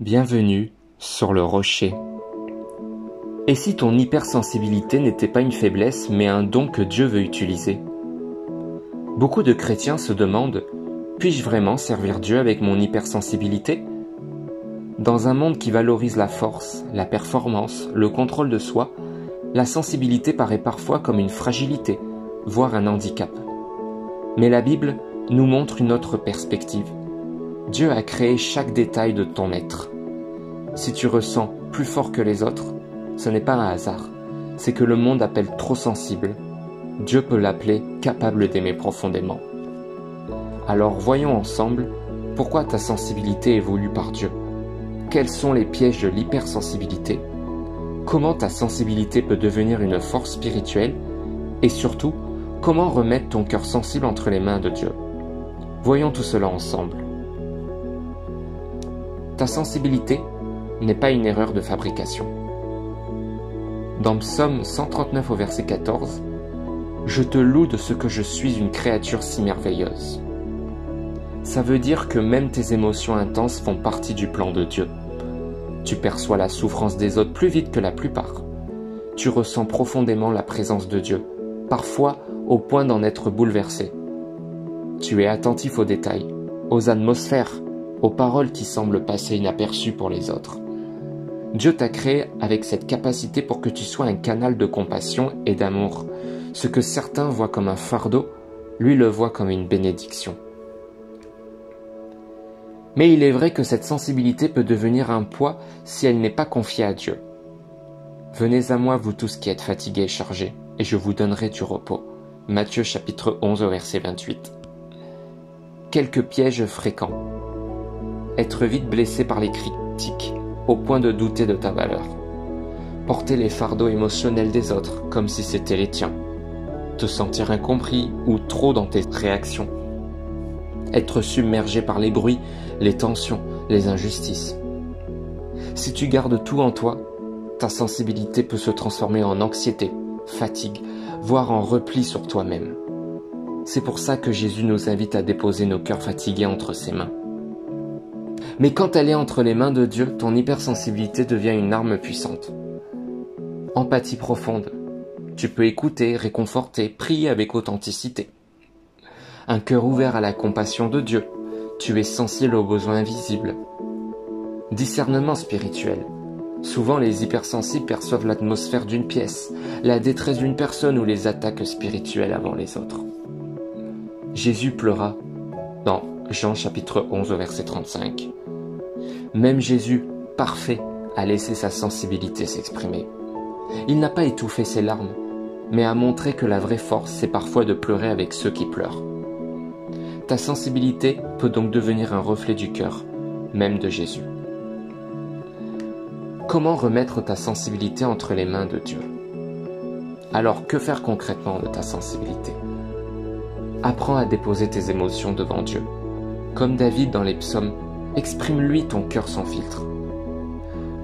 Bienvenue sur le rocher. Et si ton hypersensibilité n'était pas une faiblesse, mais un don que Dieu veut utiliser? Beaucoup de chrétiens se demandent, puis-je vraiment servir Dieu avec mon hypersensibilité? Dans un monde qui valorise la force, la performance, le contrôle de soi, la sensibilité paraît parfois comme une fragilité, voire un handicap. Mais la Bible nous montre une autre perspective. Dieu a créé chaque détail de ton être. Si tu ressens plus fort que les autres, ce n'est pas un hasard, c'est que le monde appelle trop sensible. Dieu peut l'appeler capable d'aimer profondément. Alors voyons ensemble pourquoi ta sensibilité est voulue par Dieu. Quels sont les pièges de l'hypersensibilité? Comment ta sensibilité peut devenir une force spirituelle? Et surtout, comment remettre ton cœur sensible entre les mains de Dieu? Voyons tout cela ensemble. Ta sensibilité n'est pas une erreur de fabrication. Dans Psaume 139 au verset 14, « Je te loue de ce que je suis une créature si merveilleuse. » Ça veut dire que même tes émotions intenses font partie du plan de Dieu. Tu perçois la souffrance des autres plus vite que la plupart. Tu ressens profondément la présence de Dieu, parfois au point d'en être bouleversé. Tu es attentif aux détails, aux atmosphères, aux paroles qui semblent passer inaperçues pour les autres. Dieu t'a créé avec cette capacité pour que tu sois un canal de compassion et d'amour. Ce que certains voient comme un fardeau, lui le voit comme une bénédiction. Mais il est vrai que cette sensibilité peut devenir un poids si elle n'est pas confiée à Dieu. Venez à moi, vous tous qui êtes fatigués et chargés, et je vous donnerai du repos. Matthieu chapitre 11 au verset 28. Quelques pièges fréquents. Être vite blessé par les critiques, au point de douter de ta valeur. Porter les fardeaux émotionnels des autres, comme si c'était les tiens. Te sentir incompris ou trop dans tes réactions. Être submergé par les bruits, les tensions, les injustices. Si tu gardes tout en toi, ta sensibilité peut se transformer en anxiété, fatigue, voire en repli sur toi-même. C'est pour ça que Jésus nous invite à déposer nos cœurs fatigués entre ses mains. Mais quand elle est entre les mains de Dieu, ton hypersensibilité devient une arme puissante. Empathie profonde. Tu peux écouter, réconforter, prier avec authenticité. Un cœur ouvert à la compassion de Dieu. Tu es sensible aux besoins invisibles. Discernement spirituel. Souvent, les hypersensibles perçoivent l'atmosphère d'une pièce, la détresse d'une personne ou les attaques spirituelles avant les autres. Jésus pleura dans Jean chapitre 11 verset 35. Même Jésus, parfait, a laissé sa sensibilité s'exprimer. Il n'a pas étouffé ses larmes, mais a montré que la vraie force, c'est parfois de pleurer avec ceux qui pleurent. Ta sensibilité peut donc devenir un reflet du cœur, même de Jésus. Comment remettre ta sensibilité entre les mains de Dieu? Alors, que faire concrètement de ta sensibilité? Apprends à déposer tes émotions devant Dieu. Comme David dans les psaumes, exprime-lui ton cœur sans filtre.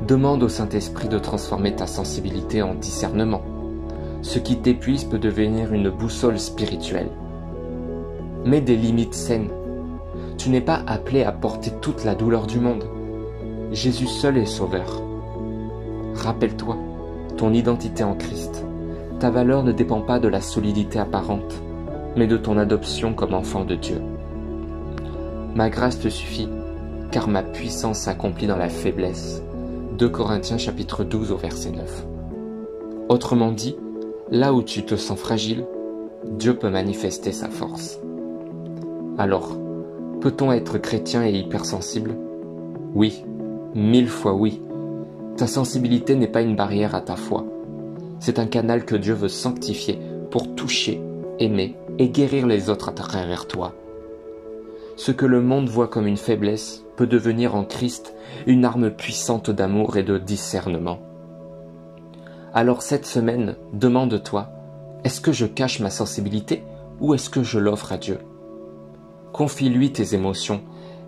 Demande au Saint-Esprit de transformer ta sensibilité en discernement. Ce qui t'épuise peut devenir une boussole spirituelle. Mets des limites saines. Tu n'es pas appelé à porter toute la douleur du monde. Jésus seul est sauveur. Rappelle-toi, ton identité en Christ. Ta valeur ne dépend pas de la solidité apparente, mais de ton adoption comme enfant de Dieu. Ma grâce te suffit, car ma puissance s'accomplit dans la faiblesse. 2 Corinthiens chapitre 12 au verset 9. Autrement dit, là où tu te sens fragile, Dieu peut manifester sa force. Alors, peut-on être chrétien et hypersensible? Oui, 1000 fois oui. Ta sensibilité n'est pas une barrière à ta foi. C'est un canal que Dieu veut sanctifier pour toucher, aimer et guérir les autres à travers toi. Ce que le monde voit comme une faiblesse peut devenir en Christ une arme puissante d'amour et de discernement. Alors cette semaine, demande-toi, est-ce que je cache ma sensibilité ou est-ce que je l'offre à Dieu? Confie-lui tes émotions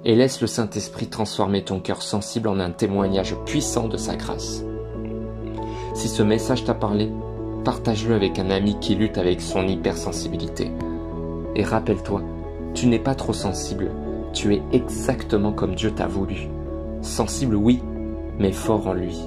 et laisse le Saint-Esprit transformer ton cœur sensible en un témoignage puissant de sa grâce. Si ce message t'a parlé, partage-le avec un ami qui lutte avec son hypersensibilité. Et rappelle-toi, tu n'es pas trop sensible, tu es exactement comme Dieu t'a voulu. Sensible, oui, mais fort en lui.